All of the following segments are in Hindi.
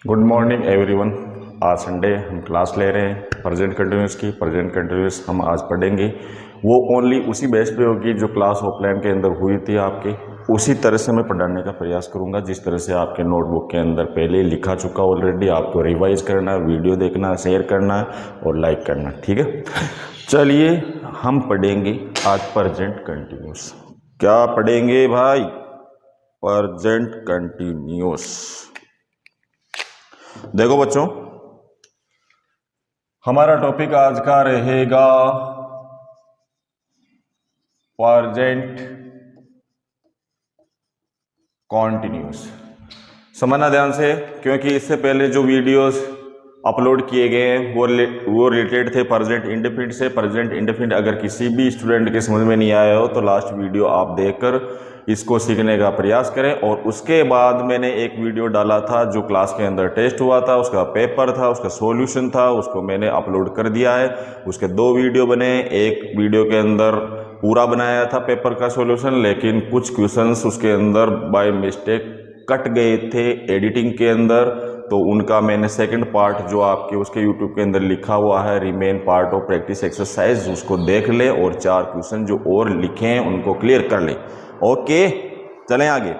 Good morning everyone. आज संडे हम क्लास ले रहे हैं प्रेजेंट कंटिन्यूस की। प्रेजेंट कंटिन्यूस हम आज पढ़ेंगे, वो ओनली उसी बेस पे होगी जो क्लास ऑफलाइन के अंदर हुई थी आपके, उसी तरह से मैं पढ़ाने का प्रयास करूंगा जिस तरह से आपके नोटबुक के अंदर पहले लिखा चुका ऑलरेडी। आपको रिवाइज करना है, वीडियो देखना है, शेयर करना है और लाइक करना है, ठीक है। चलिए हम पढ़ेंगे आज प्रेजेंट कंटिन्यूस। क्या पढ़ेंगे भाई? Present continuous. देखो बच्चों, हमारा टॉपिक आज का रहेगा प्रेजेंट कॉन्टिन्यूस। समझना ध्यान से, क्योंकि इससे पहले जो वीडियोस अपलोड किए गए हैं वो रिलेटेड थे प्रेजेंट इंडेफिनिट से। प्रेजेंट इंडेफिनिट अगर किसी भी स्टूडेंट के समझ में नहीं आया हो तो लास्ट वीडियो आप देखकर इसको सीखने का प्रयास करें। और उसके बाद मैंने एक वीडियो डाला था जो क्लास के अंदर टेस्ट हुआ था, उसका पेपर था, उसका सॉल्यूशन था, उसको मैंने अपलोड कर दिया है। उसके 2 वीडियो बने। एक वीडियो के अंदर पूरा बनाया था पेपर का सॉल्यूशन, लेकिन कुछ क्वेश्चंस उसके अंदर बाय मिस्टेक कट गए थे एडिटिंग के अंदर, तो उनका मैंने सेकंड पार्ट जो आपके उसके यूट्यूब के अंदर लिखा हुआ है remain part of practice exercise, उसको देख ले और 4 क्वेश्चन जो और लिखे हैं उनको क्लियर कर ले। ओके, चलें आगे।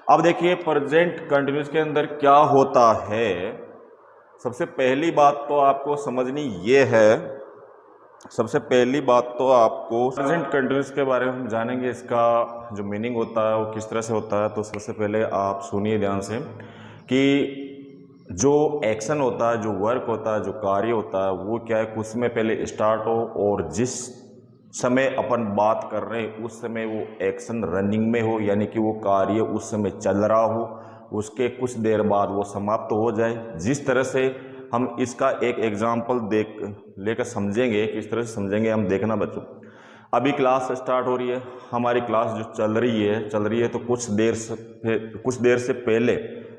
अब देखिए प्रेजेंट कंटिन्यूस के अंदर क्या होता है। सबसे पहली बात तो आपको समझनी ये है, सबसे पहली बात तो आपको प्रेजेंट कंटिन्यूस के बारे में हम जानेंगे, इसका जो मीनिंग होता है वो किस तरह से होता है। तो सबसे पहले आप सुनिए ध्यान से कि जो एक्शन होता है, जो वर्क होता है, जो कार्य होता है, वो क्या है, कुछ समय पहले स्टार्ट हो और जिस समय अपन बात कर रहे हैं उस समय वो एक्शन रनिंग में हो, यानी कि वो कार्य उस समय चल रहा हो, उसके कुछ देर बाद वो समाप्त हो जाए। जिस तरह से हम इसका एक एग्जाम्पल देख लेकर समझेंगे, किस तरह से समझेंगे हम, देखना बच्चों। अभी क्लास स्टार्ट हो रही है, हमारी क्लास जो चल रही है तो कुछ देर से पहले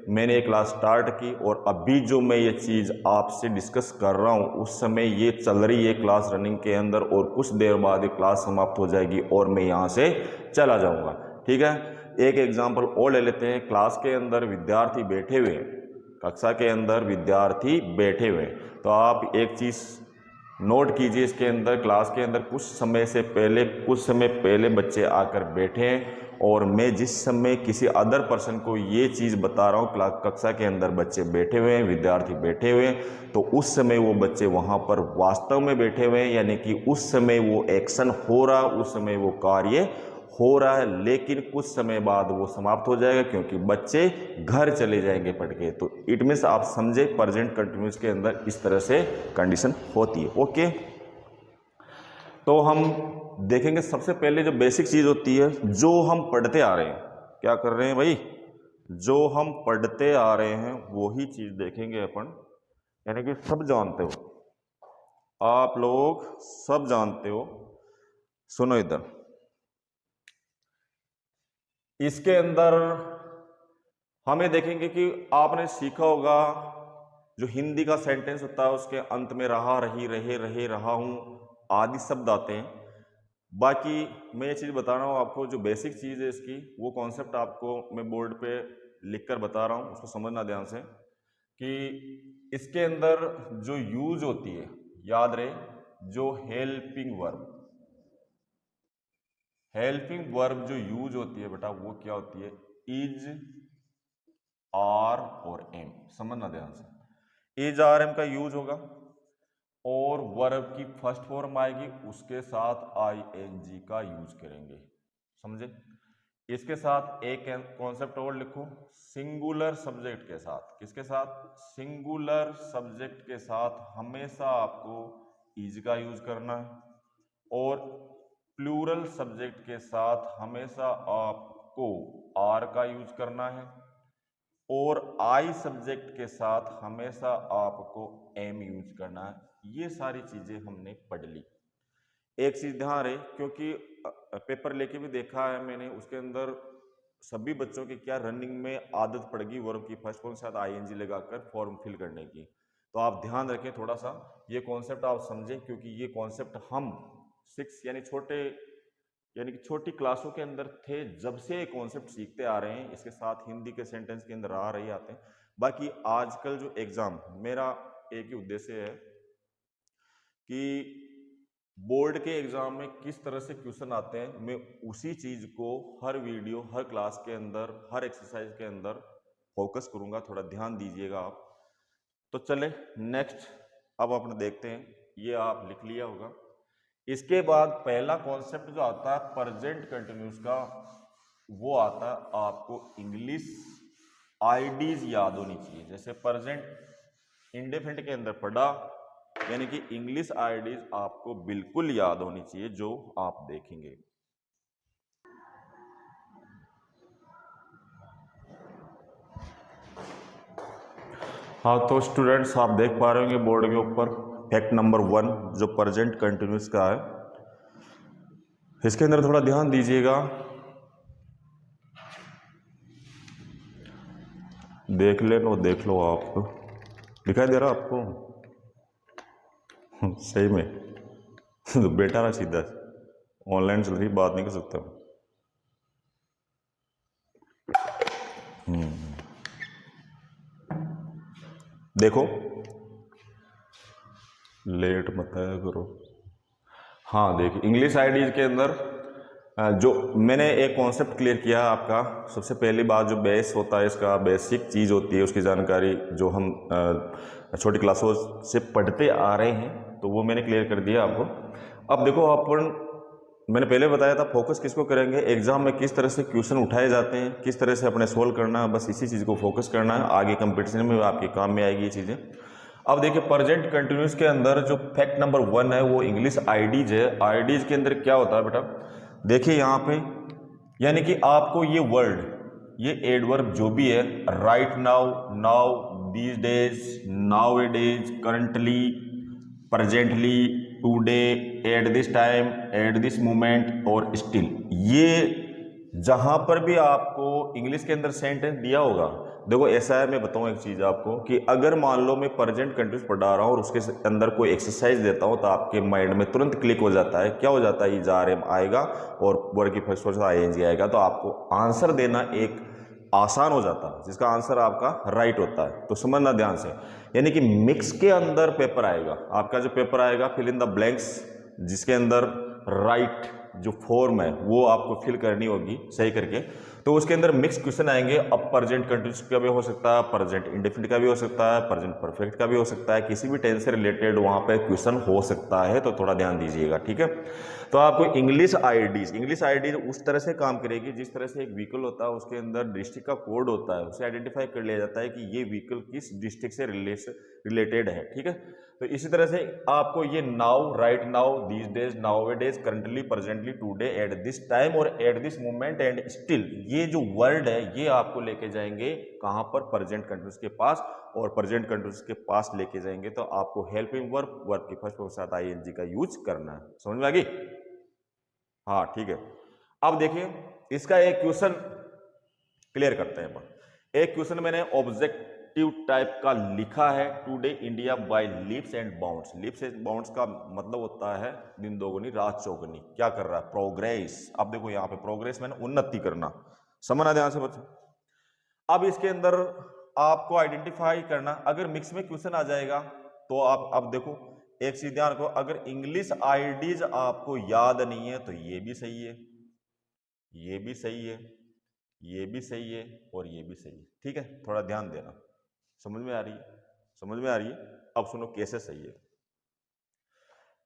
मैंने ये क्लास स्टार्ट की और अभी जो मैं ये चीज़ आपसे डिस्कस कर रहा हूँ उस समय ये चल रही है क्लास रनिंग के अंदर, और कुछ देर बाद ये क्लास समाप्त हो जाएगी और मैं यहाँ से चला जाऊँगा, ठीक है। एक एग्जाम्पल और ले लेते हैं। क्लास के अंदर विद्यार्थी बैठे हुए हैं, कक्षा के अंदर विद्यार्थी बैठे हुए हैं, तो आप एक चीज़ नोट कीजिए, इसके अंदर क्लास के अंदर कुछ समय पहले बच्चे आकर बैठे हैं और मैं जिस समय किसी अदर पर्सन को ये चीज़ बता रहा हूँ, कक्षा के अंदर बच्चे बैठे हुए हैं, विद्यार्थी बैठे हुए हैं, तो उस समय वो बच्चे वहाँ पर वास्तव में बैठे हुए हैं, यानी कि उस समय वो एक्शन हो रहा, उस समय वो कार्य हो रहा है, लेकिन कुछ समय बाद वो समाप्त हो जाएगा क्योंकि बच्चे घर चले जाएंगे पढ़ के। तो इट मीन्स आप समझे प्रेजेंट कंटिन्यूस के अंदर इस तरह से कंडीशन होती है। ओके, तो हम देखेंगे सबसे पहले जो बेसिक चीज होती है जो हम पढ़ते आ रहे हैं। क्या कर रहे हैं भाई? जो हम पढ़ते आ रहे हैं वही चीज देखेंगे अपन, यानी कि सब जानते हो, आप लोग सब जानते हो। सुनो इधर, इसके अंदर हमें देखेंगे कि आपने सीखा होगा जो हिंदी का सेंटेंस होता है उसके अंत में रहा, रही, रहे, रहे, रहा हूं आदि शब्द आते हैं। बाकी मैं ये चीज़ बता रहा हूँ आपको, जो बेसिक चीज़ है इसकी वो कॉन्सेप्ट आपको मैं बोर्ड पे लिखकर बता रहा हूँ, उसको समझना ध्यान से कि इसके अंदर जो यूज होती है, याद रहे, जो हेल्पिंग वर्ब जो यूज होती है बेटा वो क्या होती है? इज, आर और एम। समझना ध्यान से, इज आर एम का यूज होगा और वर्ब की फर्स्ट फॉर्म आएगी, उसके साथ आई एन जी का यूज करेंगे। समझे? इसके साथ एक कॉन्सेप्ट और लिखो, सिंगुलर सब्जेक्ट के साथ। किसके साथ? सिंगुलर सब्जेक्ट के साथ हमेशा आपको इज का यूज करना है और प्लूरल सब्जेक्ट के साथ हमेशा आपको आर का यूज करना है और आई सब्जेक्ट के साथ हमेशा आपको एम यूज करना है। ये सारी चीजें हमने पढ़ ली। एक चीज ध्यान रहे, क्योंकि पेपर लेके भी देखा है मैंने, उसके अंदर सभी बच्चों की क्या रनिंग में आदत पड़ गई वर्ब की फर्स्ट फॉर्म के साथ आईएनजी लगाकर फॉर्म फिल करने की। तो आप ध्यान रखें थोड़ा सा, ये कॉन्सेप्ट आप समझें, क्योंकि ये कॉन्सेप्ट हम 6 यानी छोटे यानी कि छोटी क्लासों के अंदर थे, जब से ये कॉन्सेप्ट सीखते आ रहे हैं, इसके साथ हिंदी के सेंटेंस के अंदर आ रही आते हैं। बाकी आजकल जो एग्जाम, मेरा एक ही उद्देश्य है कि बोर्ड के एग्जाम में किस तरह से क्वेश्चन आते हैं, मैं उसी चीज को हर वीडियो, हर क्लास के अंदर, हर एक्सरसाइज के अंदर फोकस करूंगा। थोड़ा ध्यान दीजिएगा आप। तो चले नेक्स्ट, अब अपने देखते हैं। ये आप लिख लिया होगा। इसके बाद पहला कॉन्सेप्ट जो आता है प्रेजेंट कंटिन्यूस का, वो आता है आपको इंग्लिश आईडीज याद होनी चाहिए। जैसे प्रेजेंट इंडेफिनिट के अंदर पढ़ा, यानी कि इंग्लिश आईडीज आपको बिल्कुल याद होनी चाहिए, जो आप देखेंगे। हाँ, तो स्टूडेंट्स आप देख पा रहे होंगे बोर्ड के ऊपर फैक्ट नंबर 1 जो प्रेजेंट कंटिन्यूस का है, इसके अंदर थोड़ा ध्यान दीजिएगा। देख लो आप, दिखाई दे रहा आपको? सही में तो बेटा ना सीधा ऑनलाइन चल रही, बात नहीं कर सकता। देखो, लेट मत आया करो। हाँ देखिए, इंग्लिश आईडीज के अंदर जो मैंने एक कॉन्सेप्ट क्लियर किया आपका। सबसे पहली बात, जो बेस होता है इसका, बेसिक चीज़ होती है उसकी जानकारी, जो हम छोटी क्लासों से पढ़ते आ रहे हैं, तो वो मैंने क्लियर कर दिया आपको। अब देखो, अपन मैंने पहले बताया था फोकस किसको करेंगे, एग्जाम में किस तरह से क्वेश्चन उठाए जाते हैं, किस तरह से अपने सोल्व करना है, बस इसी चीज़ को फोकस करना है। आगे कंपटीशन में आपके काम में आएगी ये चीज़ें। अब देखिए, प्रेजेंट कंटिन्यूस के अंदर जो फैक्ट नंबर 1 है वो इंग्लिश आईडीज है। आईडीज के अंदर क्या होता है बेटा, देखिए यहाँ पे, यानी कि आपको ये वर्ड, ये एडवर्ब जो भी है, right now, now, these days, nowadays, currently, presently, today, at this time, eight this moment और स्टिल, ये जहां पर भी आपको इंग्लिश के अंदर सेंटेंस दिया होगा, देखो ऐसा है, मैं बताऊं एक चीज आपको कि अगर मान लो मैं प्रेजेंट कंटिन्यूस पढ़ा रहा हूं और उसके अंदर कोई एक्सरसाइज देता हूं, तो आपके माइंड में तुरंत क्लिक हो जाता है। क्या हो जाता है, जा रहे आएगा और वर्ड की फर्स्ट पर्सन आईएनजी आएगा, तो आपको आंसर देना एक आसान हो जाता है, जिसका आंसर आपका राइट होता है। तो समझना ध्यान से, यानी कि मिक्स के अंदर पेपर आएगा आपका, जो पेपर आएगा फिल इन द ब्लैंक्स, जिसके अंदर राइट जो फॉर्म है वो आपको फिल करनी होगी सही करके, तो उसके अंदर मिक्स क्वेश्चन आएंगे। अब प्रेजेंट कंटिन्यूस का भी हो सकता है, प्रेजेंट इंडेफिनिट का भी हो सकता है, प्रेजेंट परफेक्ट का भी हो सकता है, किसी भी टेंस से रिलेटेड वहां पे क्वेश्चन हो सकता है, तो थोड़ा ध्यान दीजिएगा, ठीक है। तो आपको इंग्लिश आईडीज उस तरह से काम करेगी जिस तरह से एक व्हीकल होता है, उसके अंदर डिस्ट्रिक्ट का कोड होता है, उसे आइडेंटिफाई कर लिया जाता है कि ये व्हीकल किस डिस्ट्रिक्ट से रिलेटेड है, ठीक है। तो इसी तरह से आपको ये now, right now, these days, nowadays, currently, presently, today, at this time और at this moment and still, ये जो वर्ड है ये आपको लेके जाएंगे कहां पर, प्रेजेंट कंटिन्यूस के पास, और प्रेजेंट कंटिन्यूस के पास लेके जाएंगे तो आपको हेल्पिंग वर्ब के फर्स्ट के साथ आईएनजी का यूज करना है। समझ में आ गई? हाँ ठीक है। अब देखिए, इसका एक क्वेश्चन क्लियर करते हैं अपन। एक क्वेश्चन मैंने ऑब्जेक्टिव टाइप का लिखा है, today India by leaps and bounds. Leaps and bounds का मतलब होता है दिन दोगुनी रात चौगुनी। क्या कर रहा है, प्रोग्रेस। अब देखो यहाँ पे प्रोग्रेस मैंने उन्नति करना, समझना ध्यान से बच्चों। अब इसके अंदर आपको आइडेंटिफाई करना, अगर मिक्स में क्वेश्चन आ जाएगा तो आप, अब देखो एक चीज ध्यान रखो, अगर इंग्लिश आईडीज आपको याद नहीं है तो ये भी सही है, ये भी सही है, ये भी सही है और ये भी सही है, ठीक है। थोड़ा ध्यान देना, समझ में आ रही है? समझ में आ रही है? अब सुनो कैसे सही है।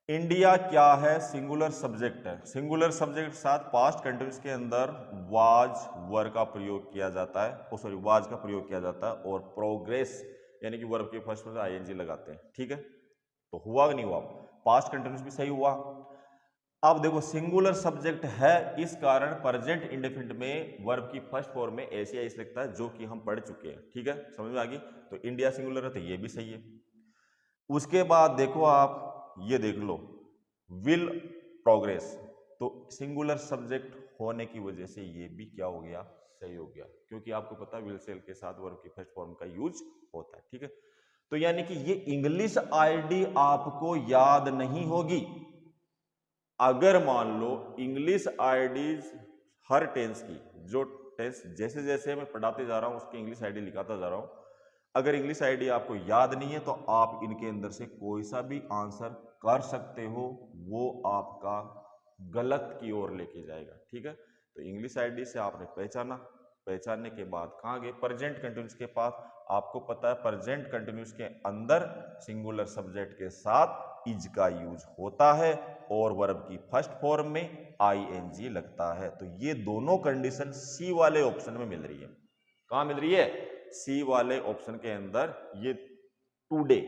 इंडिया क्या है, सिंगुलर सब्जेक्ट है। सिंगुलर सब्जेक्ट के साथ पास्ट कंटिन्यूस के अंदर वाज वर्ब का प्रयोग किया जाता है, सॉरी वाज का प्रयोग किया जाता है, और प्रोग्रेस यानी कि वर्ब के फर्स्ट में आईएनजी लगाते हैं, ठीक है। तो हुआ कि नहीं हुआ, पास्ट कंटिन्यूस भी सही हुआ। अब देखो सिंगुलर सब्जेक्ट है, इस कारण प्रेजेंट इंडेफिनिट में वर्ब की फर्स्ट फॉर्म में ऐसे ऐसे लगता है, जो कि हम पढ़ चुके हैं, ठीक है। समझ में आ गई? तो इंडिया सिंगुलर है तो ये भी सही है। उसके बाद देखो आप ये देख लो, विल प्रोग्रेस, तो सिंगुलर सब्जेक्ट होने की वजह से ये भी क्या हो गया, सही हो गया, क्योंकि आपको पता है विल सेल के साथ वर्ब की फर्स्ट फॉर्म का यूज होता है, ठीक है। तो यानी कि ये इंग्लिश आईडी आपको याद नहीं होगी, अगर मान लो इंग्लिश आईडीज हर टेंस की, जो टेंस जैसे जैसे मैं पढ़ाते जा रहा हूं उसकी इंग्लिश आईडी लिखाता जा रहा हूं, अगर इंग्लिश आईडी आपको याद नहीं है तो आप इनके अंदर से कोई सा भी आंसर कर सकते हो, वो आपका गलत की ओर लेके जाएगा। ठीक है, तो इंग्लिश आईडी से आपने पहचाना, पहचानने के बाद कहाँ गए, प्रेजेंट कंटिन्यूस के पास। आपको पता है प्रेजेंट कंटिन्यूस के अंदर सिंगुलर सब्जेक्ट के साथ इज का यूज होता है और वर्ब की फर्स्ट फॉर्म में आईएनजी लगता है। तो ये दोनों कंडीशन सी वाले ऑप्शन में मिल रही है। कहाँ मिल रही है? सी वाले ऑप्शन के अंदर। ये टुडे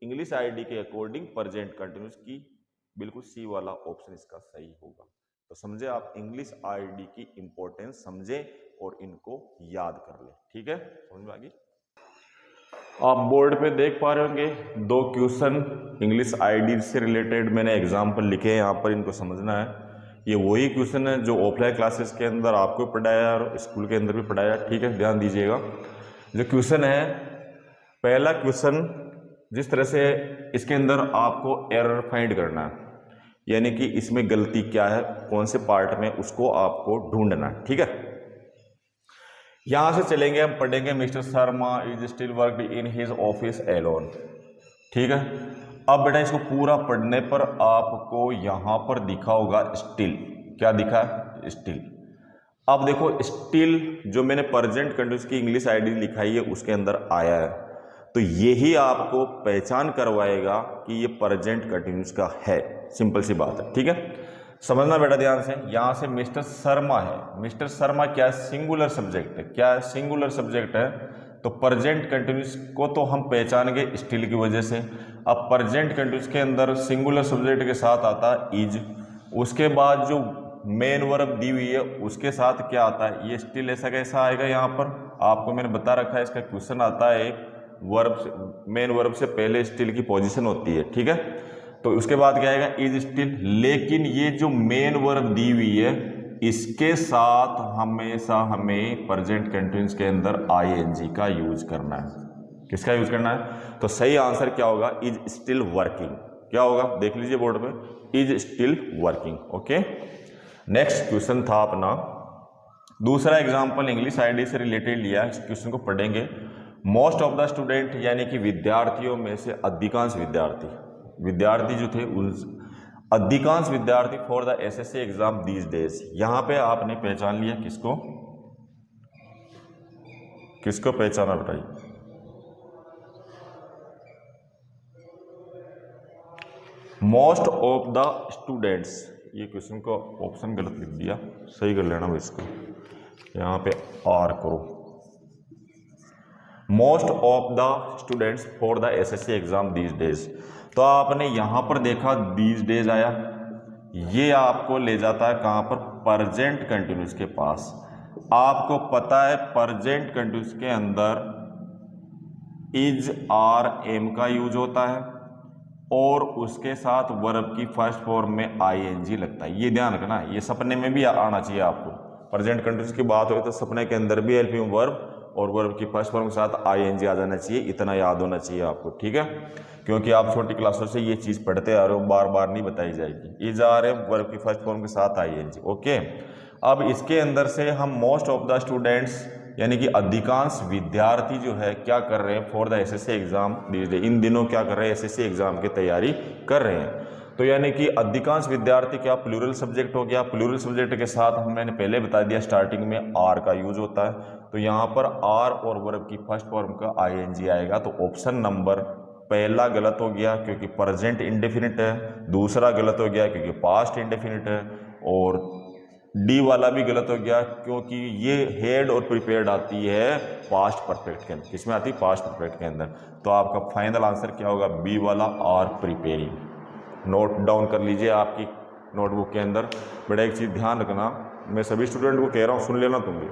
इंग्लिश आईडी के अकॉर्डिंग प्रेजेंट कंटिन्यूस की बिल्कुल सी वाला ऑप्शन इसका सही होगा। तो समझे आप, इंग्लिश आईडी की इंपॉर्टेंस समझे और इनको याद कर ले। ठीक है, समझ में आ गई? आप बोर्ड पे देख पा रहे होंगे दो क्वेश्चन इंग्लिश आईडी से रिलेटेड मैंने एग्जाम्पल लिखे हैं, यहाँ पर इनको समझना है। ये वही क्वेश्चन है जो ऑफलाइन क्लासेस के अंदर आपको पढ़ाया और स्कूल के अंदर भी पढ़ाया। ठीक है, ध्यान दीजिएगा। जो क्वेश्चन है, पहला क्वेश्चन, जिस तरह से इसके अंदर आपको एरर फाइंड करना है, यानी कि इसमें गलती क्या है, कौन से पार्ट में, उसको आपको ढूंढना है। ठीक है, यहां से चलेंगे, हम पढ़ेंगे mister Sharma is still worked in his office alone. ठीक है, अब बेटा इसको पूरा पढ़ने पर आपको यहां पर दिखा होगा स्टिल। क्या दिखा है? स्टिल। अब देखो स्टिल जो मैंने प्रेजेंट कंटिन्यूस की इंग्लिश आईडी लिखाई है उसके अंदर आया है, तो यही आपको पहचान करवाएगा कि ये प्रेजेंट कंटिन्यूस का है। सिंपल सी बात है। ठीक है, समझना बेटा ध्यान से। यहां से मिस्टर शर्मा है, मिस्टर शर्मा क्या है? सिंगुलर सब्जेक्ट है। क्या है? सिंगुलर सब्जेक्ट है। तो प्रेजेंट कंटिन्यूस को तो हम पहचानेंगे स्टिल की वजह से। अब प्रेजेंट कंटिन्यूस के अंदर सिंगुलर सब्जेक्ट के साथ आता है इज, उसके बाद जो मेन वर्ब दी हुई है उसके साथ क्या आता है? ये स्टिल। ऐसा कैसा आएगा? यहाँ पर आपको मैंने बता रखा है, इसका क्वेश्चन आता है एक वर्ब, मेन वर्ब से पहले स्टिल की पोजीशन होती है। ठीक है, तो उसके बाद क्या आएगा? Is still. लेकिन ये जो मेन वर्ब दी हुई है इसके साथ हमेशा हमें प्रेजेंट कंटिन्यूस के अंदर आईएनजी का यूज करना है। किसका यूज करना है? तो सही आंसर क्या होगा? Is still working. क्या होगा? देख लीजिए बोर्ड पे, is still working. Okay, next question था अपना दूसरा एग्जांपल इंग्लिश आईडी से रिलेटेड लिया। इस क्वेश्चन को पढ़ेंगे। मोस्ट ऑफ द स्टूडेंट, यानी कि विद्यार्थियों में से अधिकांश विद्यार्थी जो थे उन अधिकांश विद्यार्थी for the SSC exam these days. यहां पे आपने पहचान लिया किसको? किसको पहचाना बताइए? Most of the students. ये क्वेश्चन को ऑप्शन गलत लिख दिया, सही कर लेना भाई इसको। यहां पे आर करो। Most of the students for the SSC exam these days. तो आपने यहां पर देखा दीज डेज आया, ये आपको ले जाता है कहां पर? प्रेजेंट कंटिन्यूस के पास। आपको पता है प्रेजेंट कंटिन्यूस के अंदर इज आर एम का यूज होता है और उसके साथ वर्ब की फर्स्ट फॉर्म में आईएनजी लगता है। ये ध्यान रखना, ये सपने में भी आना चाहिए आपको। प्रेजेंट कंटिन्यूस की बात हो तो सपने के अंदर भी हेल्पिंग वर्ब और वर्ब की फर्स्ट फॉर्म के साथ आईएनजी आ जाना चाहिए। इतना याद होना चाहिए आपको। ठीक है, क्योंकि आप छोटी क्लासों से ये चीज पढ़ते आ रहे हो, बार बार नहीं बताई जाएगी। इज आर एम वर्ब की फर्स्ट फॉर्म के साथ आईएनजी। ओके, अब इसके अंदर से हम मोस्ट ऑफ द स्टूडेंट्स, यानी कि अधिकांश विद्यार्थी जो है क्या कर रहे हैं? For the SSC exam these days. इन दिनों क्या कर रहे हैं? एसएससी एग्जाम की तैयारी कर रहे हैं। तो यानी कि अधिकांश विद्यार्थी क्या प्लूरल सब्जेक्ट हो गया। प्लूरल सब्जेक्ट के साथ मैंने पहले बता दिया स्टार्टिंग में आर का यूज होता है। तो यहाँ पर आर और वर्ब की फर्स्ट फॉर्म का आईएनजी आएगा। तो ऑप्शन नंबर पहला गलत हो गया क्योंकि प्रेजेंट इंडेफिनिट है, दूसरा गलत हो गया क्योंकि पास्ट इंडेफिनिट है, और डी वाला भी गलत हो गया क्योंकि ये हेड और प्रिपेयर्ड आती है पास्ट परफेक्ट के अंदर। किसमें आती है? पास्ट परफेक्ट के अंदर। तो आपका फाइनल आंसर क्या होगा? बी वाला, आर प्रिपेयरिंग। नोट डाउन कर लीजिए आपकी नोटबुक के अंदर। बड़ा एक चीज़ ध्यान रखना, मैं सभी स्टूडेंट को कह रहा हूँ, सुन लेना तुम भी।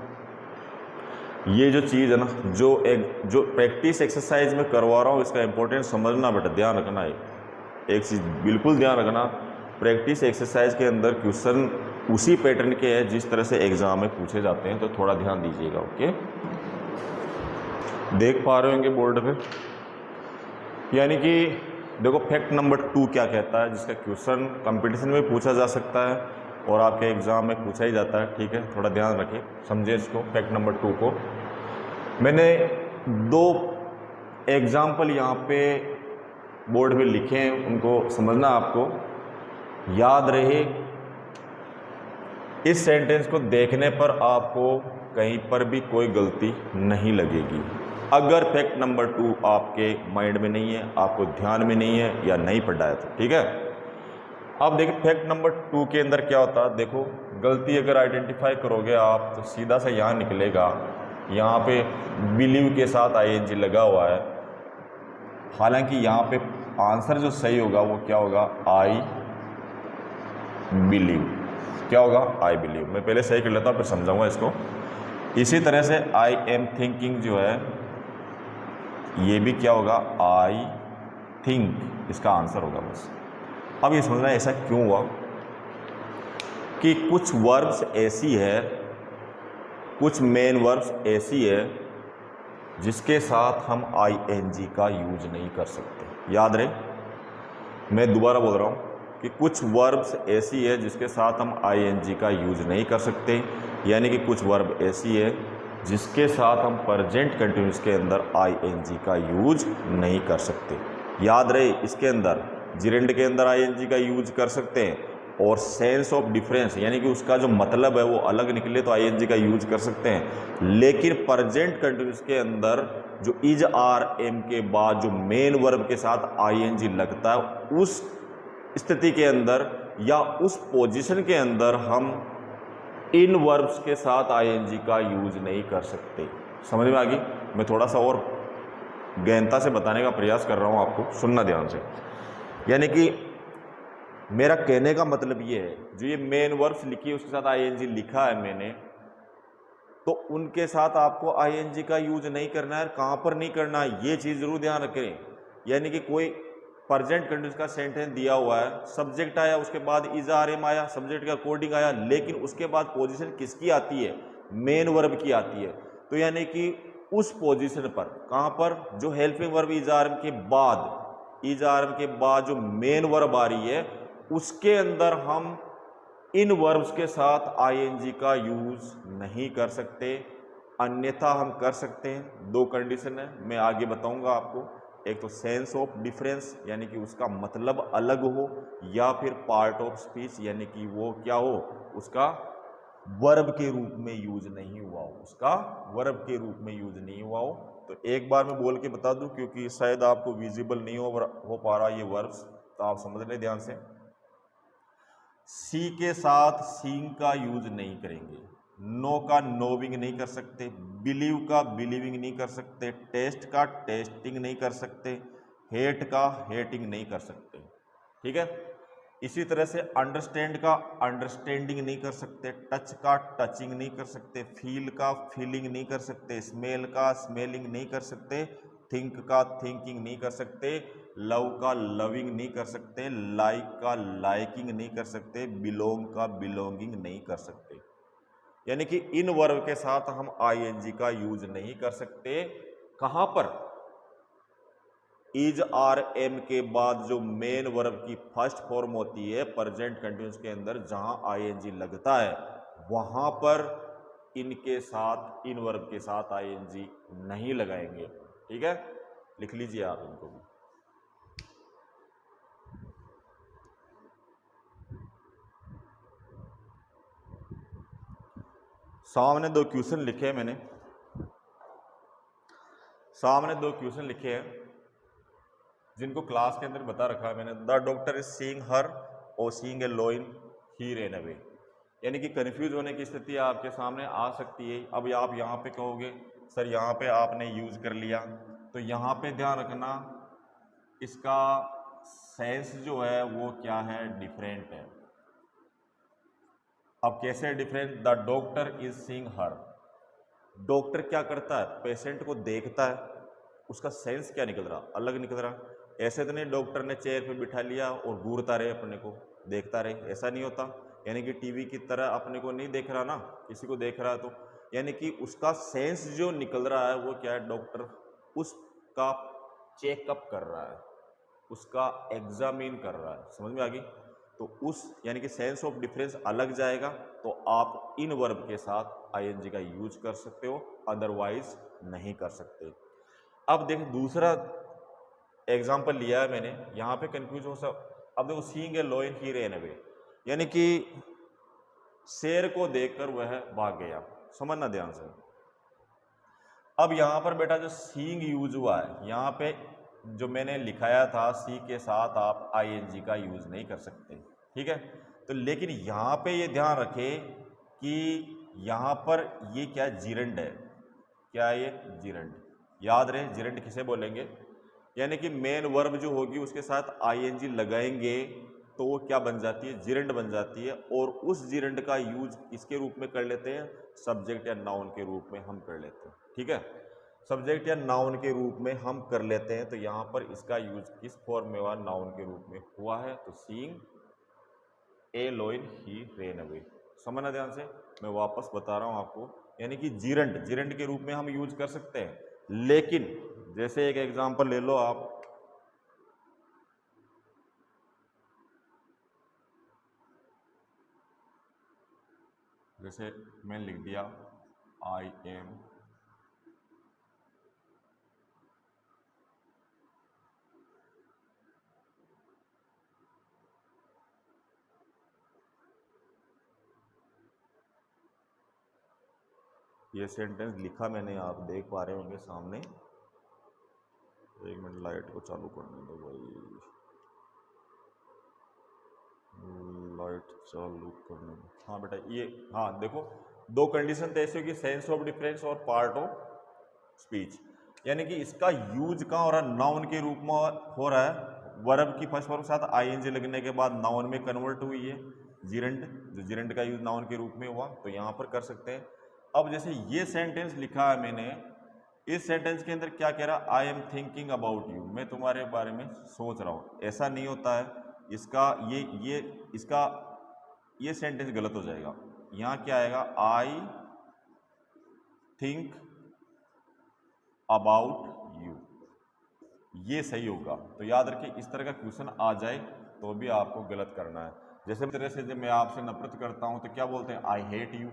ये जो चीज़ है ना, जो प्रैक्टिस एक्सरसाइज में करवा रहा हूँ, इसका इंपॉर्टेंस समझना बेटा, ध्यान रखना। एक चीज़ बिल्कुल ध्यान रखना, प्रैक्टिस एक्सरसाइज के अंदर क्वेश्चन उसी पैटर्न के हैं जिस तरह से एग्जाम में पूछे जाते हैं, तो थोड़ा ध्यान दीजिएगा। ओके, देख पा रहे होंगे बोर्ड पे, यानी कि देखो फैक्ट नंबर 2 क्या कहता है, जिसका क्वेश्चन कंपटीशन में पूछा जा सकता है और आपके एग्जाम में पूछा ही जाता है। ठीक है, थोड़ा ध्यान रखिए, समझिए इसको। फैक्ट नंबर 2 को मैंने 2 एग्जाम्पल यहाँ पे बोर्ड पे लिखे हैं, उनको समझना आपको याद रहे। इस सेंटेंस को देखने पर आपको कहीं पर भी कोई गलती नहीं लगेगी। अगर फैक्ट नंबर 2 आपके माइंड में नहीं है, आपको ध्यान में नहीं है या नहीं पढ़ा है तो ठीक है। अब देखिए फैक्ट नंबर 2 के अंदर क्या होता है। देखो गलती अगर आइडेंटिफाई करोगे आप तो सीधा सा यहाँ निकलेगा, यहाँ पे बिलीव के साथ आईएनजी लगा हुआ है। हालांकि यहाँ पे आंसर जो सही होगा वो क्या होगा, आई बिलीव। क्या होगा, आई बिलीव। मैं पहले सही कर लेता हूँ फिर समझाऊंगा इसको। इसी तरह से आई एम थिंकिंग जो है ये भी क्या होगा, आई थिंक, इसका आंसर होगा बस। अब ये समझना ऐसा क्यों हुआ कि कुछ वर्ब्स ऐसी है, कुछ मेन वर्ब्स ऐसी है जिसके साथ हम आईएनजी का यूज नहीं कर सकते। याद रहे, मैं दोबारा बोल रहा हूँ कि कुछ वर्ब्स ऐसी है जिसके साथ हम आईएनजी का यूज नहीं कर सकते, यानी कि कुछ वर्ब ऐसी है जिसके साथ हम प्रेजेंट कंटिन्यूस के अंदर आईएनजी का यूज नहीं कर सकते। याद रहे, इसके अंदर जिरेंड के अंदर आईएनजी का यूज कर सकते हैं और सेंस ऑफ डिफरेंस यानी कि उसका जो मतलब है वो अलग निकले तो आईएनजी का यूज कर सकते हैं। लेकिन प्रेजेंट कंटिन्यूस के अंदर जो इज आर एम के बाद जो मेन वर्ब के साथ आईएनजी लगता है, उस स्थिति के अंदर या उस पोजीशन के अंदर हम इन वर्ब्स के साथ आईएनजी का यूज नहीं कर सकते। समझ में आ गई? मैं थोड़ा सा और गहनता से बताने का प्रयास कर रहा हूं आपको, सुनना ध्यान से। यानी कि मेरा कहने का मतलब ये है, जो ये मेन वर्ब्स लिखी है उसके साथ आईएनजी लिखा है मैंने, तो उनके साथ आपको आईएनजी का यूज नहीं करना है। कहां पर नहीं करना है ये चीज जरूर ध्यान रखें। यानी कि कोई प्रेजेंट कंटिन्यूस का सेंटेंस दिया हुआ है, सब्जेक्ट आया, उसके बाद इज आर एम आया, सब्जेक्ट के अकॉर्डिंग आया, लेकिन उसके बाद पोजीशन किसकी आती है, मेन वर्ब की आती है। तो यानी कि उस पोजीशन पर, कहां पर, जो helping verb is are am के बाद, इज आर एम के बाद जो मेन वर्ब आ रही है उसके अंदर हम इन वर्ब्स के साथ आईएनजी का यूज नहीं कर सकते। अन्यथा हम कर सकते हैं। 2 कंडीशन है, मैं आगे बताऊंगा आपको। एक तो सेंस ऑफ डिफरेंस यानी कि उसका मतलब अलग हो, या फिर पार्ट ऑफ स्पीच यानी कि वो क्या हो, उसका वर्ब के रूप में यूज नहीं हुआ हो, उसका वर्ब के रूप में यूज नहीं हुआ हो। तो एक बार मैं बोल के बता दूं क्योंकि शायद आपको विजिबल नहीं हो पा रहा ये वर्ब्स, तो आप समझ लें ध्यान से। सी के साथ सीइंग का यूज नहीं करेंगे, नो का नोविंग नहीं कर सकते, बिलीव का बिलीविंग नहीं कर सकते, टेस्ट का टेस्टिंग नहीं कर सकते, हेट का हेटिंग नहीं कर सकते। ठीक है, इसी तरह से अंडरस्टैंड का अंडरस्टैंडिंग नहीं कर सकते, टच का टचिंग नहीं कर सकते, फील का फीलिंग नहीं कर सकते, स्मेल का स्मेलिंग नहीं कर सकते, थिंक का थिंकिंग नहीं कर सकते, लव का लविंग नहीं कर सकते, लाइक का लाइकिंग नहीं कर सकते, बिलोंग का बिलोंगिंग नहीं कर सकते। यानी कि इन वर्ब के साथ हम आईएनजी का यूज नहीं कर सकते। कहां पर, इज आर एम के बाद जो मेन वर्ब की फर्स्ट फॉर्म होती है प्रेजेंट कंटिन्यूस के अंदर, जहां आईएनजी लगता है वहां पर इनके साथ, इन वर्ब के साथ आईएनजी नहीं लगाएंगे। ठीक है, लिख लीजिए आप इनको भी। सामने 2 क्वेश्चन लिखे हैं मैंने, सामने 2 क्वेश्चन लिखे हैं जिनको क्लास के अंदर बता रखा है मैंने। द डॉक्टर इज सीइंग हर और seeing a lion he rain away. यानी कि कंफ्यूज होने की स्थिति आपके सामने आ सकती है। अब आप यहाँ पे कहोगे सर यहाँ पे आपने यूज कर लिया, तो यहाँ पे ध्यान रखना इसका सेंस जो है वो क्या है, डिफरेंट है। अब कैसे different, the doctor is seeing her, doctor क्या करता है, पेशेंट को देखता है, उसका सेंस क्या निकल रहा, अलग निकल रहा। ऐसे तो नहीं डॉक्टर ने चेयर पे बिठा लिया और घूरता रहे, अपने को देखता रहे, ऐसा नहीं होता। यानी कि टीवी की तरह अपने को नहीं देख रहा ना, किसी को देख रहा है तो यानी कि उसका सेंस जो निकल रहा है वो क्या है, डॉक्टर उसका चेकअप कर रहा है, उसका एग्जामिन कर रहा है, समझ में आ गई? तो उस यानी कि सेंस ऑफ डिफरेंस अलग जाएगा, तो आप इन वर्ब के साथ आईएनजी का यूज कर सकते हो, अदरवाइज नहीं कर सकते। अब देखिए दूसरा एग्जाम्पल लिया है मैंने, यहाँ पे कंफ्यूज हो सब। अब देखो seeing a lion he ran away, यानी कि शेर को देखकर वह भाग गया, समझना ध्यान से। अब यहाँ पर बेटा जो सीइंग यूज हुआ है, यहाँ पे जो मैंने लिखाया था सी के साथ आप आईएनजी का यूज नहीं कर सकते, ठीक है? तो लेकिन यहाँ पे ये ध्यान रखें कि यहाँ पर ये क्या जिरंड है, क्या है ये जिरंड, याद रहे जिरंड किसे बोलेंगे, यानी कि मेन वर्ब जो होगी उसके साथ आईएनजी लगाएंगे तो वो क्या बन जाती है, जिरंड बन जाती है। और उस जिरंड का यूज किसके रूप में कर लेते हैं, सब्जेक्ट या नाउन के रूप में हम कर लेते हैं, ठीक है? सब्जेक्ट या नाउन के रूप में हम कर लेते हैं। तो यहाँ पर इसका यूज किस फॉर्म में हुआ, नाउन के रूप में हुआ है। तो seeing a lion he ran away, समझना ध्यान से, मैं वापस बता रहा हूँ आपको, यानी कि जिरंड, जिरंड के रूप में हम यूज कर सकते हैं। लेकिन जैसे एक एग्जांपल ले लो आप, जैसे मैंने लिख दिया आई एम, ये सेंटेंस लिखा मैंने, आप देख पा रहे होंगे सामने। एक मिनट लाइट को चालू करने दो भाई, लाइट चालू करने दो। हाँ बेटा ये, हाँ देखो दो कंडीशन तो ऐसी होगी, सेंस ऑफ डिफरेंस और पार्ट ऑफ स्पीच, यानी कि इसका यूज कहाँ हो रहा है, नाउन के रूप में हो रहा है। वर्ब की फर्स्ट फॉर्म के साथ आईएनजी लगने के बाद नाउन में कन्वर्ट हुई है जिरंड, जो जिरंड का यूज नाउन के रूप में हुआ, तो यहाँ पर कर सकते हैं। अब जैसे ये सेंटेंस लिखा है मैंने, इस सेंटेंस के अंदर क्या कह रहा, I am thinking about you, मैं तुम्हारे बारे में सोच रहा हूँ, ऐसा नहीं होता है। इसका इसका ये सेंटेंस गलत हो जाएगा। यहाँ क्या आएगा, आई थिंक अबाउट यू, ये सही होगा। तो याद रखिए इस तरह का क्वेश्चन आ जाए तो भी आपको गलत करना है। जैसे तरह से जब मैं आपसे नफरत करता हूं तो क्या बोलते हैं, I hate you,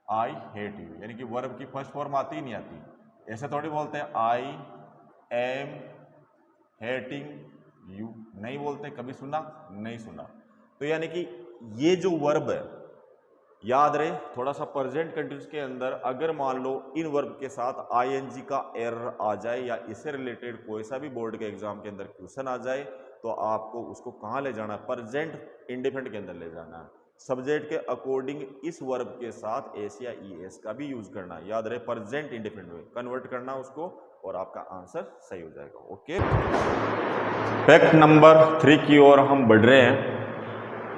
I hate you, यानी कि वर्ब की फर्स्ट फॉर्म आती ही नहीं आती, ऐसे थोड़ी बोलते हैं आई एम हेटिंग यू, नहीं बोलते, कभी सुना नहीं सुना। तो यानी कि ये जो वर्ब है, याद रहे थोड़ा सा, प्रेजेंट कंटिन्यूस के अंदर अगर मान लो इन वर्ब के साथ आईएनजी का एरर आ जाए या इससे रिलेटेड कोई सा भी बोर्ड के एग्जाम के अंदर क्वेश्चन आ जाए, तो आपको उसको कहाँ ले जाना है, प्रेजेंट इंडिफिनिट के अंदर ले जाना है। सब्जेक्ट के अकॉर्डिंग इस वर्ब के साथ एस या ईएस का भी यूज करना है, याद रहे प्रेजेंट इंडिफिनिट में कन्वर्ट करना उसको, और आपका आंसर सही हो जाएगा। ओके, फैक्ट नंबर 3 की ओर हम बढ़ रहे हैं।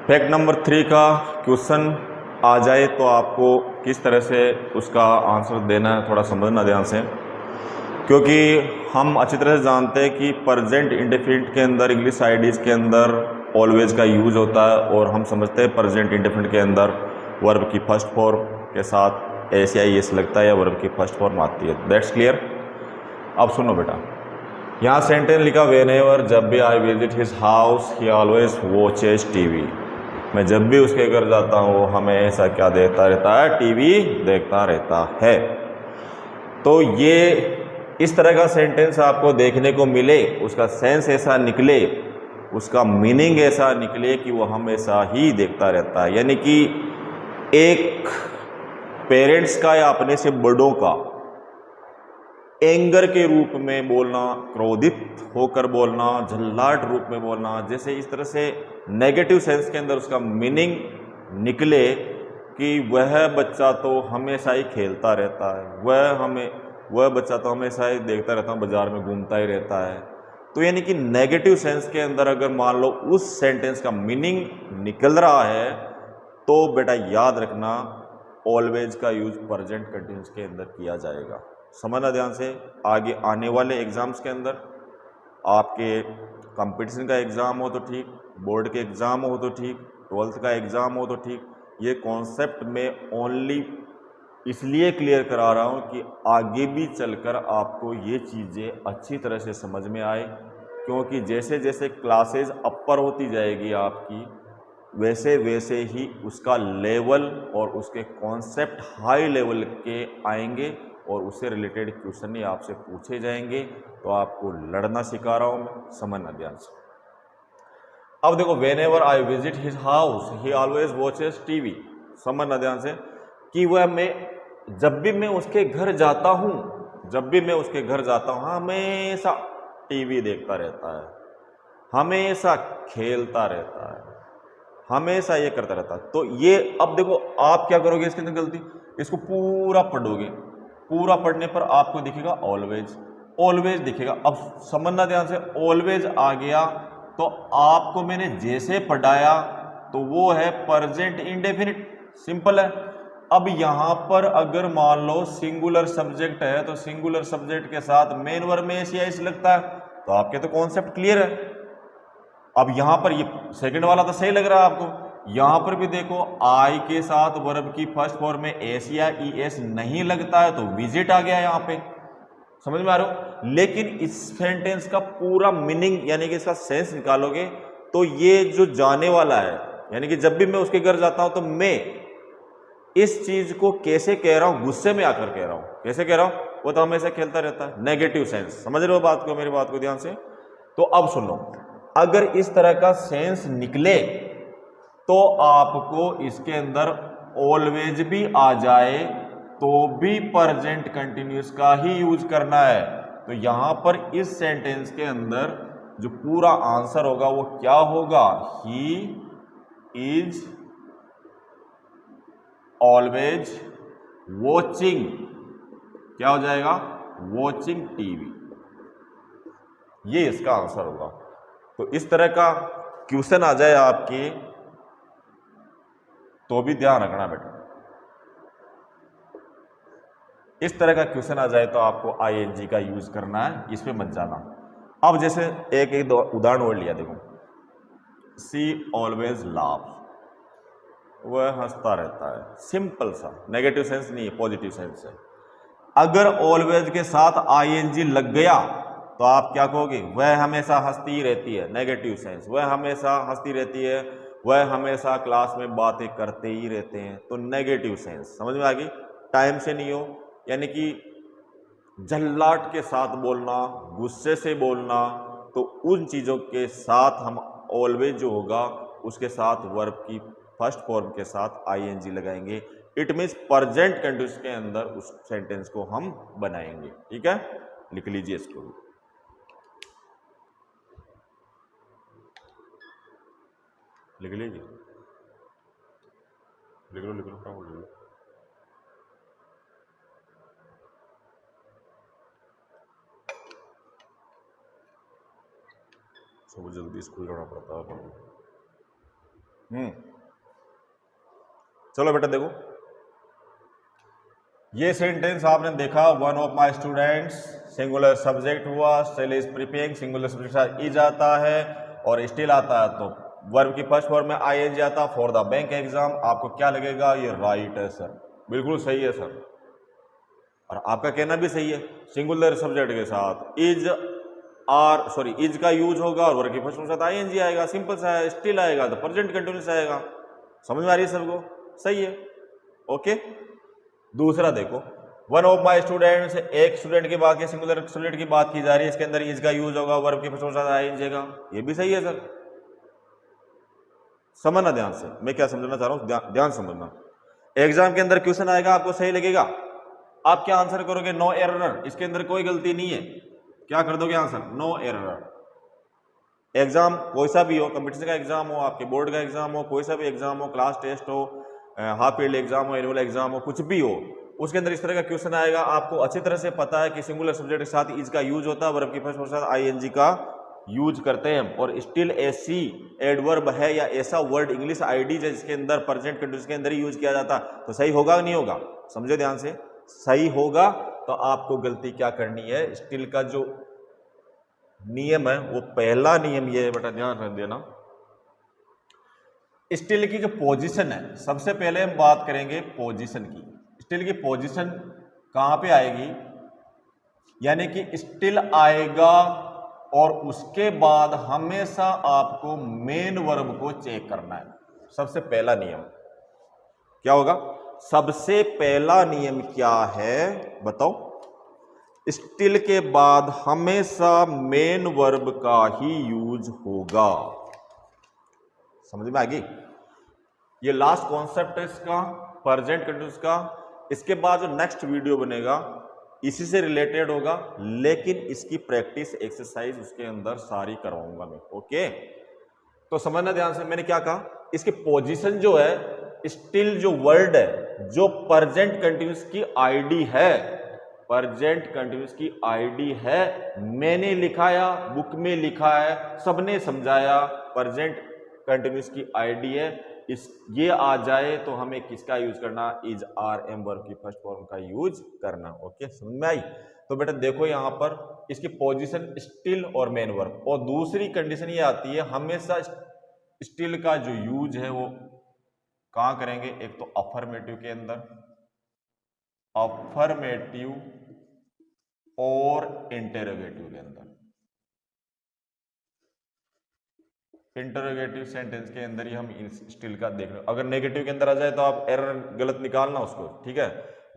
फैक्ट नंबर 3 का क्वेश्चन आ जाए तो आपको किस तरह से उसका आंसर देना है, थोड़ा समझना ध्यान से, क्योंकि हम अच्छी तरह से जानते हैं कि प्रेजेंट इंडेफिनिट के अंदर इंग्लिश आईडीज के अंदर ऑलवेज का यूज होता है, और हम समझते हैं प्रेजेंट इंडेफिनिट के अंदर वर्ब की फर्स्ट फॉर्म के साथ एस या एस लगता है या वर्ब की फर्स्ट फॉर्म आती है। That's clear. अब सुनो बेटा, यहाँ सेंटेंस लिखा, वेन एवर, जब भी I visit his house he always watches TV, मैं जब भी उसके घर जाता हूँ वो हमेशा क्या देखता रहता है, टीवी देखता रहता है। तो ये इस तरह का सेंटेंस आपको देखने को मिले, उसका सेंस ऐसा निकले, उसका मीनिंग ऐसा निकले कि वो हमेशा ही देखता रहता है, यानी कि एक पेरेंट्स का या अपने से बड़ों का एंगर के रूप में बोलना, क्रोधित होकर बोलना, झल्लाट रूप में बोलना, जैसे इस तरह से नेगेटिव सेंस के अंदर उसका मीनिंग निकले कि वह बच्चा तो हमेशा ही खेलता रहता है, वह बच्चा तो हमेशा ही देखता रहता है, बाजार में घूमता ही रहता है। तो यानी कि नेगेटिव सेंस के अंदर अगर मान लो उस सेंटेंस का मीनिंग निकल रहा है, तो बेटा याद रखना ऑलवेज का यूज प्रेजेंट कंटिन्यूस के अंदर किया जाएगा। समझना ध्यान से, आगे आने वाले एग्जाम्स के अंदर, आपके कंपटीशन का एग्ज़ाम हो तो ठीक, बोर्ड के एग्ज़ाम हो तो ठीक, 12th का एग्ज़ाम हो तो ठीक, ये कॉन्सेप्ट में ओनली इसलिए क्लियर करा रहा हूँ कि आगे भी चलकर आपको ये चीज़ें अच्छी तरह से समझ में आए, क्योंकि जैसे जैसे क्लासेस अपर होती जाएगी आपकी, वैसे वैसे ही उसका लेवल और उसके कॉन्सेप्ट हाई लेवल के आएंगे और उससे रिलेटेड क्वेश्चन ही आपसे पूछे जाएंगे। तो आपको लड़ना सिखा रहा हूं मैं, समझना ध्यान से। अब देखो, when ever I visit his house he always watches TV. समझना ध्यान से कि वह जब भी मैं उसके घर जाता हूं, हमेशा टीवी देखता रहता है, हमेशा खेलता रहता है, हमेशा ये करता रहता है। तो ये अब देखो आप क्या करोगे इसके अंदर गलती, इसको पूरा पढ़ोगे, पूरा पढ़ने पर आपको दिखेगा ऑलवेज, ऑलवेज दिखेगा। अब समझना ध्यान से, ऑलवेज आ गया तो आपको मैंने जैसे पढ़ाया तो वो है प्रेजेंट इंडेफिनिट, सिंपल है। अब यहां पर अगर मान लो सिंगुलर सब्जेक्ट है तो सिंगुलर सब्जेक्ट के साथ मेन वर्ब में एस या इस लगता है, तो आपके तो कॉन्सेप्ट क्लियर है। अब यहां पर ये सेकंड वाला तो सही लग रहा है आपको, यहां पर भी देखो आई के साथ वर्ब की फर्स्ट फॉर्म में एस या ई एस नहीं लगता है तो विजिट आ गया यहां पे, समझ में आ रहा हो। लेकिन इस सेंटेंस का पूरा मीनिंग यानी कि इसका सेंस निकालोगे तो ये जो जाने वाला है, यानी कि जब भी मैं उसके घर जाता हूं तो मैं इस चीज को कैसे कह रहा हूं, गुस्से में आकर कह रहा हूं, कैसे कह रहा हूं, वो तो हमेशा खेलता रहता है, नेगेटिव सेंस। समझ रहे हो बात को, मेरी बात को ध्यान से। तो अब सुन लो, अगर इस तरह का सेंस निकले तो आपको इसके अंदर ऑलवेज भी आ जाए तो भी प्रेजेंट कंटिन्यूअस का ही यूज करना है। तो यहां पर इस सेंटेंस के अंदर जो पूरा आंसर होगा वो क्या होगा, ही इज ऑलवेज वॉचिंग, क्या हो जाएगा, वॉचिंग टीवी, ये इसका आंसर होगा। तो इस तरह का क्वेश्चन आ जाए आपके तो भी ध्यान रखना बेटा, इस तरह का क्वेश्चन आ जाए तो आपको आईएनजी का यूज करना है, इस पे मत जाना। अब जैसे एक उदाहरण और लिया, देखो, सी ऑलवेज लाफ्स, वह हंसता रहता है, सिंपल सा, नेगेटिव सेंस नहीं है, पॉजिटिव सेंस है। अगर ऑलवेज के साथ आईएनजी लग गया तो आप क्या कहोगे, वह हमेशा हंसती रहती है, नेगेटिव सेंस, वह हमेशा हंसती रहती है, वह हमेशा क्लास में बातें करते ही रहते हैं, तो नेगेटिव सेंस। समझ में आ गई, टाइम से नहीं हो, यानी कि झल्लाट के साथ बोलना, गुस्से से बोलना, तो उन चीज़ों के साथ हम ऑलवेज जो होगा उसके साथ वर्ब की फर्स्ट फॉर्म के साथ आईएनजी लगाएंगे। इट मीन्स प्रेजेंट कंटिन्यूअस के अंदर उस सेंटेंस को हम बनाएंगे। ठीक है, लिख लीजिए इसको, लिख लीजिए, लिख लो, लिख लो, क्या बोल रहे हो। सब जल्दी स्कूल जाना पड़ता है। चलो बेटा देखो, ये सेंटेंस आपने देखा, one of my students, singular subject हुआ, still is preparing, singular subject is आता है और स्टिल आता है तो वर्ब की फर्स्ट फॉर्म में आईएनजी आता फॉर द बैंक एग्जाम। आपको क्या लगेगा, ये राइट है सर, बिल्कुल सही है सर, और आपका कहना भी सही है, सिंगुलर सब्जेक्ट के साथ इज इज का यूज होगा और वर्ब की फर्स्ट फॉर्म के साथ आईएनजी आएगा, सिंपल सा है, स्टिल आएगा तो प्रेजेंट कंटिन्यूअस आएगा। समझ में आ रही है सबको, सही है, ओके। दूसरा देखो, वन ऑफ माय स्टूडेंट्स, एक स्टूडेंट की बात की, सिंगुलर स्टूडेंट की बात की जा रही है, इसके अंदर इज का यूज होगा, वर्ब की फर्स्ट फॉर्म के साथ आईएनजी आएगा, ये भी सही है सर। समझना ध्यान से, मैं क्या समझना चाह रहा हूं, ध्यान समझना। एग्जाम के अंदर क्वेश्चन आएगा, आपको सही लगेगा, आप क्या आंसर करोगे, नो एरर, इसके अंदर कोई गलती नहीं है, क्या कर दोगे आंसर, नो एरर। एग्जाम कोई सा भी हो, कंपटीशन का एग्जाम हो, आपके बोर्ड का एग्जाम हो, कोई सा भी एग्जाम हो, क्लास टेस्ट हो, हाफ ईयरली एग्जाम हो, एनुअल एग्जाम हो, कुछ भी हो, उसके अंदर इस तरह का क्वेश्चन आएगा। आपको अच्छी तरह से पता है कि सिंगुलर सब्जेक्ट के साथ इज का यूज होता है, वर्ब की फर्स्ट फॉर्म के साथ आईएनजी का यूज करते हैं, और स्टिल ऐसी एडवर्ब है या ऐसा वर्ड इंग्लिश आईडी जिसके अंदर प्रेजेंट कंटिन्यूअस के अंदर ही यूज किया जाता, तो सही होगा नहीं होगा, समझो ध्यान से, सही होगा। तो आपको गलती क्या करनी है, स्टिल का जो नियम है वो पहला नियम ये है बेटा, ध्यान रख देना, स्टिल की जो पोजीशन है, सबसे पहले हम बात करेंगे पोजीशन की। स्टिल की पोजीशन कहां पे आएगी, यानी कि स्टिल आएगा और उसके बाद हमेशा आपको मेन वर्ब को चेक करना है। सबसे पहला नियम क्या होगा? सबसे पहला नियम क्या है बताओ? स्टिल के बाद हमेशा मेन वर्ब का ही यूज होगा। समझ में आ गई? ये लास्ट कॉन्सेप्ट है इसका, प्रेजेंट कंटिन्यूअस का। इसके बाद जो नेक्स्ट वीडियो बनेगा इसी से रिलेटेड होगा, लेकिन इसकी प्रैक्टिस एक्सरसाइज उसके अंदर सारी करवाऊंगा मैं। ओके, तो समझना ध्यान से। मैंने क्या कहा? इसकी पोजीशन जो है, स्टिल जो वर्ड है, जो प्रेजेंट कंटिन्यूअस की आईडी है, प्रेजेंट कंटिन्यूअस की आईडी है, मैंने लिखाया, बुक में लिखा है, सबने समझाया, प्रेजेंट कंटिन्यूअस की आईडी है। इस ये आ जाए तो हमें किसका यूज करना? इज आर एम वर्ब की फर्स्ट फॉर्म का यूज करना। ओके, समझ में आई? तो बेटा देखो यहां पर इसकी पोजीशन स्टिल और मेन वर्ब, और दूसरी कंडीशन ये आती है हमेशा स्टिल का जो यूज है वो कहां करेंगे? एक तो अफर्मेटिव के अंदर, अफर्मेटिव और इंटरोगेटिव के अंदर। इंटरोगेटिव सेंटेंस के अंदर ही हम स्टिल का देख रहे हो। अगर नेगेटिव के अंदर आ जाए तो आप एरर गलत निकालना उसको, ठीक है?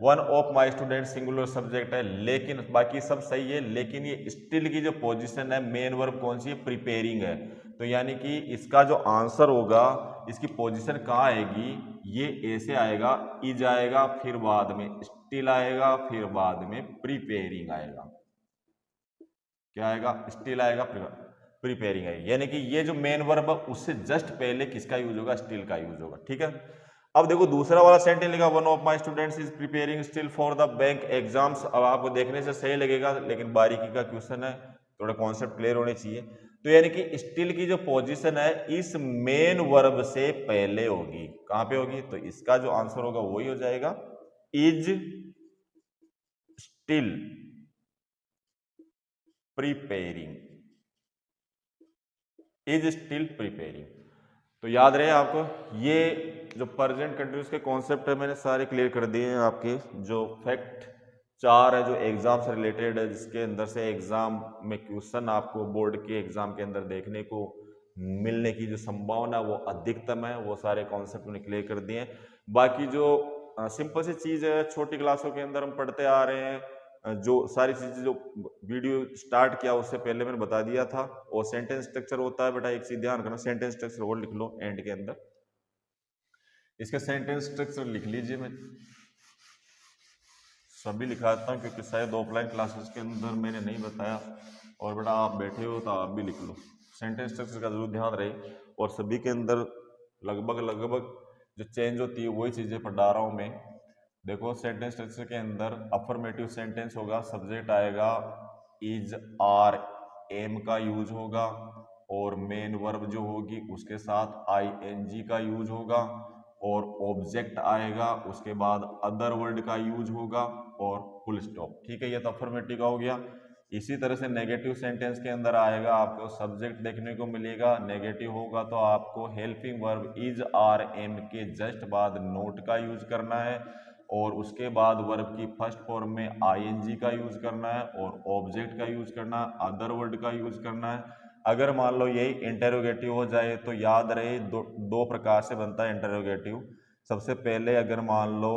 One of my student singular subject है, लेकिन बाकी सब सही है, लेकिन ये स्टिल की जो पोजीशन है, मेन वर्ब कौन सी है? प्रिपेयरिंग है। तो यानी कि इसका जो आंसर होगा, इसकी पोजीशन कहाँ आएगी? ये ऐसे आएगा, इज आएगा, फिर बाद में स्टिल आएगा, फिर बाद में प्रिपेयरिंग आएगा। क्या आएगा? स्टिल आएगा, प्रिपेयरिंग है। यानी कि ये जो मेन वर्ब है उससे जस्ट पहले किसका यूज होगा? स्टिल का यूज होगा। ठीक है, अब देखो दूसरा वाला सेंटेंस लिखा, one of my students is preparing still for the bank exams. अब आपको देखने से सही लगेगा, लेकिन बारीकी का क्वेश्चन है, थोड़ा कॉन्सेप्ट क्लियर होने चाहिए। तो यानी कि स्टिल की जो पोजीशन है इस मेन वर्ब से पहले होगी। कहां पे होगी? तो इसका जो आंसर होगा वही हो जाएगा, is still preparing, is still preparing. तो याद रहे आपको, ये जो प्रेजेंट कंटिन्यूअस के कॉन्सेप्ट है मैंने सारे क्लियर कर दिए हैं। आपके जो फैक्ट 4 है जो एग्जाम से रिलेटेड है, जिसके अंदर से एग्जाम में क्वेश्चन आपको बोर्ड के एग्जाम के अंदर देखने को मिलने की जो संभावना वो अधिकतम है, वो सारे कॉन्सेप्ट मैंने क्लियर कर दिए हैं। बाकी जो सिंपल सी चीज़ है, छोटी क्लासों के अंदर हम पढ़ते आ रहे हैं, जो सारी चीजें जो वीडियो स्टार्ट किया उससे पहले मैंने बता दिया था। और सेंटेंस स्ट्रक्चर होता है बेटा, एक चीज ध्यान रखना, सेंटेंस स्ट्रक्चर और लिख लो एंड के अंदर, इसका सेंटेंस स्ट्रक्चर लिख लीजिए। मैं सभी लिखाता हूँ क्योंकि शायद ऑफलाइन क्लासेस के अंदर मैंने नहीं बताया, और बेटा आप बैठे हो तो आप भी लिख लो। सेंटेंस स्ट्रक्चर का जरूर ध्यान रहे, और सभी के अंदर लगभग जो चेंज होती है वही चीजें पढ़ा रहा हूँ मैं। देखो सेंटेंस स्ट्रक्चर के अंदर अफर्मेटिव सेंटेंस होगा, सब्जेक्ट आएगा, इज आर एम का यूज होगा, और मेन वर्ब जो होगी उसके साथ आईएनजी का यूज होगा, और ऑब्जेक्ट आएगा, उसके बाद अदर वर्ड का यूज होगा, और फुल स्टॉप। ठीक है, ये तो अफर्मेटिव का हो गया। इसी तरह से नेगेटिव सेंटेंस के अंदर आएगा, आपको सब्जेक्ट देखने को मिलेगा, नेगेटिव होगा तो आपको helping verb is are am के जस्ट बाद नोट का यूज करना है, और उसके बाद वर्ब की फर्स्ट फॉर्म में आईएनजी का यूज करना है, और ऑब्जेक्ट का यूज करना है, अदर वर्ड का यूज करना है। अगर मान लो यही इंटरोगेटिव हो जाए तो याद रहे दो प्रकार से बनता है इंटरोगेटिव। सबसे पहले अगर मान लो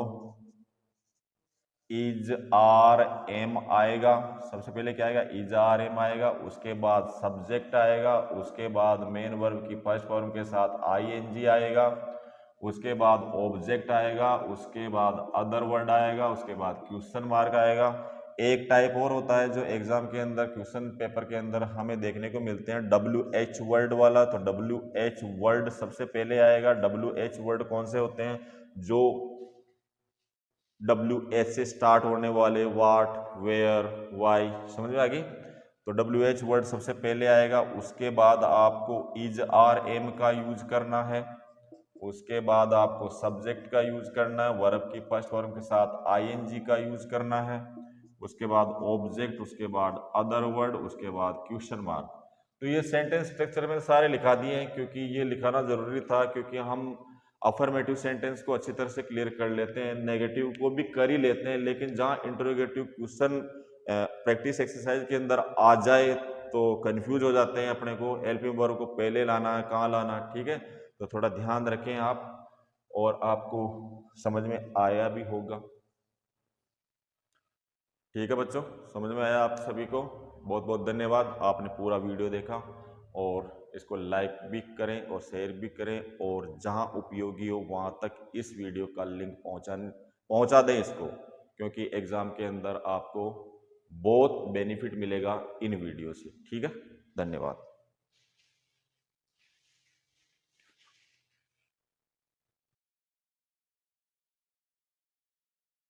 इज आर एम आएगा, सबसे पहले क्या आएगा? इज आर एम आएगा, उसके बाद सब्जेक्ट आएगा, उसके बाद मेन वर्ब की फर्स्ट फॉर्म के साथ आईएनजी आएगा, उसके बाद ऑब्जेक्ट आएगा, उसके बाद अदर वर्ड आएगा, उसके बाद क्वेश्चन मार्क आएगा। एक टाइप और होता है जो एग्जाम के अंदर क्वेश्चन पेपर के अंदर हमें देखने को मिलते हैं, WH वर्ड वाला। तो WH वर्ड सबसे पहले आएगा। WH वर्ड कौन से होते हैं? जो WH से स्टार्ट होने वाले, वाट, वेयर, वाई, समझ में आ गई? तो WH वर्ड सबसे पहले आएगा। उसके बाद आपको इज आर एम का यूज करना है, उसके बाद आपको सब्जेक्ट का यूज करना है, वर्ब की फर्स्ट फॉर्म के साथ आईएनजी का यूज करना है, उसके बाद ऑब्जेक्ट, उसके बाद अदर वर्ड, उसके बाद क्वेश्चन मार्क। तो ये सेंटेंस स्ट्रक्चर में सारे लिखा दिए हैं, क्योंकि ये लिखाना जरूरी था, क्योंकि हम अफर्मेटिव सेंटेंस को अच्छी तरह से क्लियर कर लेते हैं, नेगेटिव को भी कर ही लेते हैं, लेकिन जहां इंटरोगेटिव क्वेश्चन प्रैक्टिस एक्सरसाइज के अंदर आ जाए तो कंफ्यूज हो जाते हैं अपने को, एलपी वर्ब को पहले लाना है, कहाँ लाना है, ठीक है। तो थोड़ा ध्यान रखें आप, और आपको समझ में आया भी होगा। ठीक है बच्चों, समझ में आया आप सभी को। बहुत बहुत धन्यवाद, आपने पूरा वीडियो देखा, और इसको लाइक भी करें और शेयर भी करें, और जहां उपयोगी हो वहां तक इस वीडियो का लिंक पहुंचा दें इसको, क्योंकि एग्ज़ाम के अंदर आपको बहुत बेनिफिट मिलेगा इन वीडियो से। ठीक है, धन्यवाद।